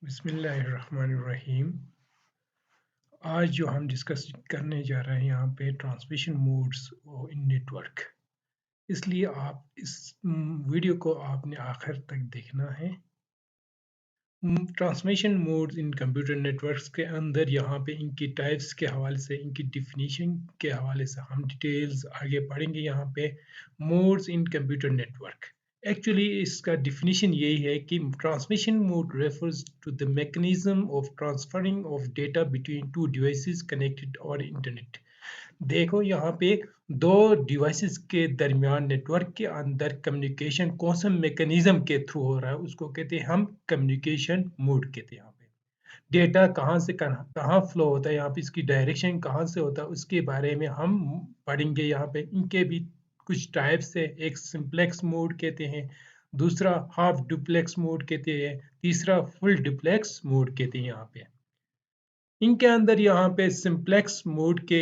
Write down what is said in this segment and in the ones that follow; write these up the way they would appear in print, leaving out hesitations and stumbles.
बिस्मिल्लाहिर्रहमानिर्रहीम। आज जो हम डिस्कस करने जा रहे हैं यहाँ पे ट्रांसमिशन मोड्स इन नेटवर्क। इसलिए आप इस वीडियो को आपने आखिर तक देखना है। Transmission modes in computer networks के अंदर यहाँ पे इनकी टाइप्स के हवाले से, इनकी डिफिनीशन के हवाले से हम डिटेल्स आगे पढ़ेंगे। यहाँ पे modes in computer network, actually इसका डिफिनीशन यही है कि transmission mode refers to the mechanism of transferring of data between two devices connected और इंटरनेट। देखो यहाँ पे दो डिवाइसेस के दरमियान नेटवर्क के अंदर कम्युनिकेशन कौन सा मैकेनिज्म के थ्रू हो रहा है, उसको कहते हैं हम कम्युनिकेशन मोड कहते हैं। यहाँ पे डेटा कहाँ से कहाँ फ्लो होता है, यहाँ पे इसकी डायरेक्शन कहाँ से होता है, उसके बारे में हम पढ़ेंगे। यहाँ पे इनके भी कुछ टाइप्स है। एक सिंप्लेक्स मोड कहते हैं, दूसरा हाफ डुप्लेक्स मोड कहते हैं, तीसरा फुल डुप्लेक्स मोड कहते हैं। यहाँ पे इनके अंदर यहाँ पे सिंप्लेक्स मोड के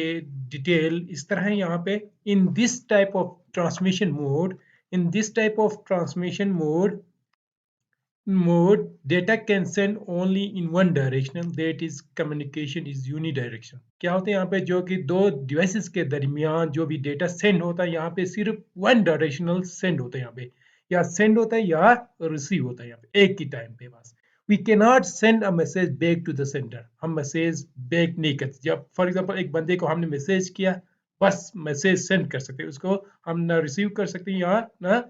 डिटेल इस तरह है। यहाँ पे in this type of transmission mode, in this type of transmission mode data can send only in one direction, that is communication is unidirectional। क्या होता है यहाँ पे, जो कि दो डिवाइसेस के दरमियान जो भी डेटा सेंड होता है यहाँ पे सिर्फ वन डायरेक्शनल सेंड होता है। यहाँ पे या सेंड होता है या रिसीव होता है यहाँ पे एक ही टाइम पे बस। We can not send a message back to the sender. हम मैसेज बैक नहीं करते। जब फॉर एग्जांपल एक बंदे को हमने मैसेज किया, बस मैसेज सेंड कर सकते हैं, उसको हम ना रिसीव कर सकते हैं या ना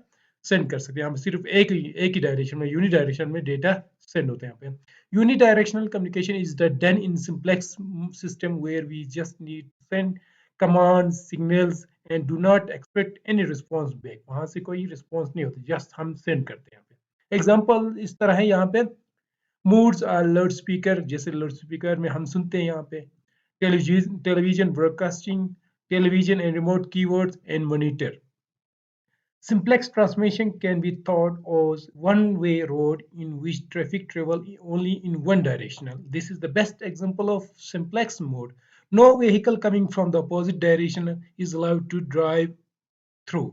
सेंड कर सकते हैं। हम सिर्फ एक ही डायरेक्शन में, यूनि डायरेक्शन में डेटा सेंड होते हैं। यहाँ पे uni directional communication is the done in simplex system where we just need send command signals and do not expect any response back. वहां से कोई रिस्पॉन्स नहीं होता, जस्ट हम सेंड करते हैं। यहाँ पे एग्जाम्पल इस तरह है। यहाँ पे मूड्स आर लाउड स्पीकर, जैसे लाउड स्पीकर में हम सुनते हैं। यहाँ पे television broadcasting, television and remote keywords and monitor. Simplex transmission can be thought as one-way road in which traffic travel only in one direction. This is the best example of simplex mode. No vehicle coming from the opposite direction is allowed to drive through.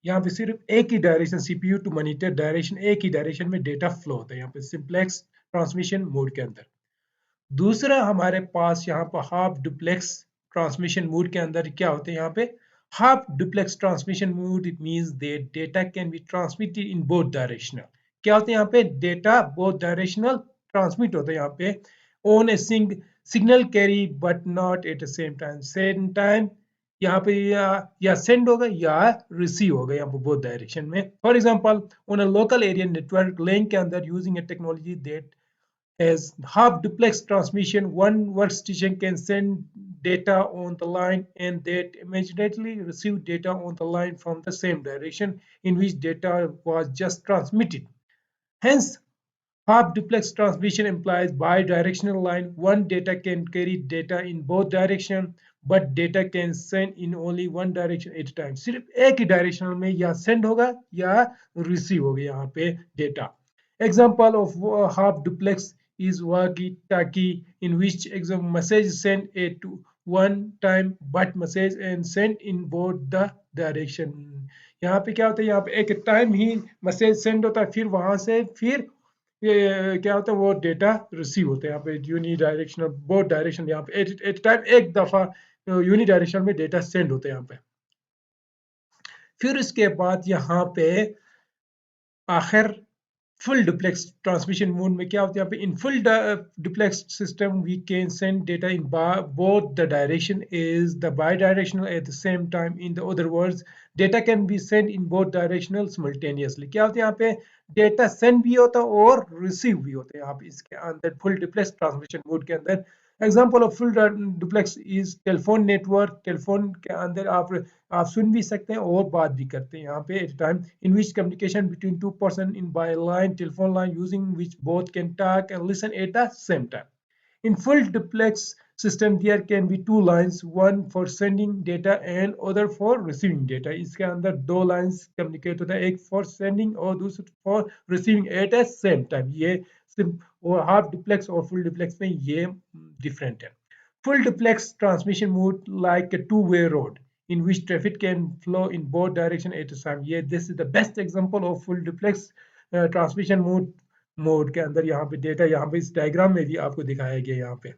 यहाँ पे सिर्फ एक ही direction, CPU to monitor direction, एक ही direction में data flow होता है यहाँ पे सिंप्लेक्स ट्रांसमिशन मोड के अंदर। दूसरा हमारे पास यहाँ पर हाफ डुप्लेक्स ट्रांसमिशन मोड के अंदर क्या होते हैं। यहाँ पे half duplex transmission mode, it means that data can be transmitted in both directional. क्या होता है यहाँ पे, डेटा बोथ डायरेक्शनल ट्रांसमिट होता है यहाँ पे on A signal carry but not at the same time. यहाँ पे या सेंड होगा या रिसीव होगा यहाँ पे बोथ डायरेक्शन में। For example on a local area network LAN के अंदर using a technology that as half duplex transmission, one workstation can send data on the line and that immediately receive data on the line from the same direction in which data was just transmitted. Hence, half duplex transmission implies bidirectional line. One data can carry data in both directions, but data can send in only one direction at a time। सिर्फ एक ही direction में या send होगा या receive होगा यहाँ पे data. Example of half duplex is walkie-talkie, in which message sent at one time but message and sent in both the direction। यहाँ पे क्या होता है, यहाँ पे एक टाइम ही मैसेज सेंड होता है, फिर वहां से फिर ये क्या होता है, वो डेटा रिसीव होता है। यहाँ पे यूनि डायरेक्शनल बोथ डायरेक्शन, यहाँ पे एट टाइम एक दफा यूनि डायरेक्शन में डेटा सेंड होता है यहाँ पे। फिर इसके बाद यहाँ पे आखिर फुल डुप्लेक्स ट्रांसमिशन मोड में क्या होता है, यहाँ पे in full duplex system we can send data in both the direction is the bi directional at the same time. In the other words data can be send in both directional simultaneously. क्या होता है, यहाँ पे data send भी होता है और receive भी होता है यहाँ पे इसके अंदर फुल डुप्लेक्स ट्रांसमिशन मोड के अंदर। Example of full duplex is telephone network. Telephone के अंदर आप सुन भी सकते हैं और बात भी करते हैं यहाँ पे at time, in which communication between two person in by line, telephone line using which both can talk and listen at the same time। In full duplex system there can be two lines, one for sending data and other for receiving data। इसके अंदर दो lines communicate होता है, एक for sending और दूसरी for receiving at the same time। ये और हाफ डुप्लेक्स और फुल डुप्लेक्स में ये डिफरेंट है। Full duplex transmission mode like a two-way road in which traffic can flow in both directions at a time। Yeah, this is the best example of full duplex transmission mode mode के अंदर यहाँ पे data यहाँ पे इस diagram में भी आपको दिखाया गया यहाँ पे।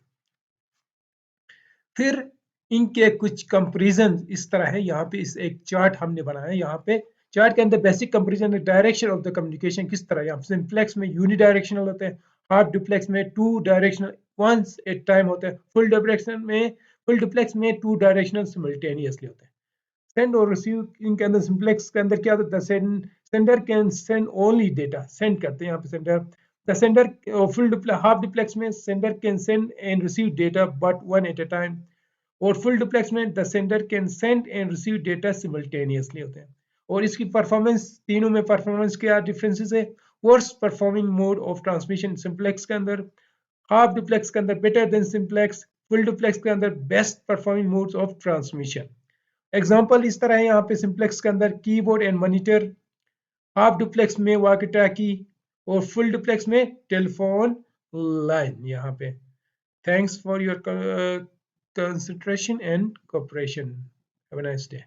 फिर इनके कुछ कंपैरिजन इस तरह है, यहाँ पे इस एक चार्ट हमने बनाया है। यहाँ पे चार्ट के अंदर बेसिक कंपैरिजन है डायरेक्शन ऑफ द कम्युनिकेशन किस तरह, यहाँ सिंप्लेक्स में यूनिडायरेक्शनल होते हैं, हाफ डुप्लेक्स में two directional once at time होते हैं, फुल डुप्लेक्स में टू डायरेक्शनल सिमल्टेनियसली होते हैं। सेंड और रिसीव इनके अंदर सिंप्लेक्स के अंदर क्या होता है, sender can send only data, send करते हैं यहाँ पे sender. The sender full half duplex में sender can send and receive data but one at a time, और फुल डुप्लेक्स में the sender can send and receive data simultaneously होते हैं। और इसकी परफॉर्मेंस तीनों में परफॉर्मेंस क्या डिफरेंसेस है, worst performing mode of transmission simplex के अंदर, हाफ डुप्लेक्स के अंदर better than simplex, full duplex के अंदर best performing modes of transmission. Example इस तरह है यहाँ पे सिंप्लेक्स के अंदर keyboard and monitor, half duplex में वॉकी टॉकी, और फुल डुप्लेक्स में टेलीफोन लाइन। यहाँ पे thanks for your consideration and cooperation. Have a nice day.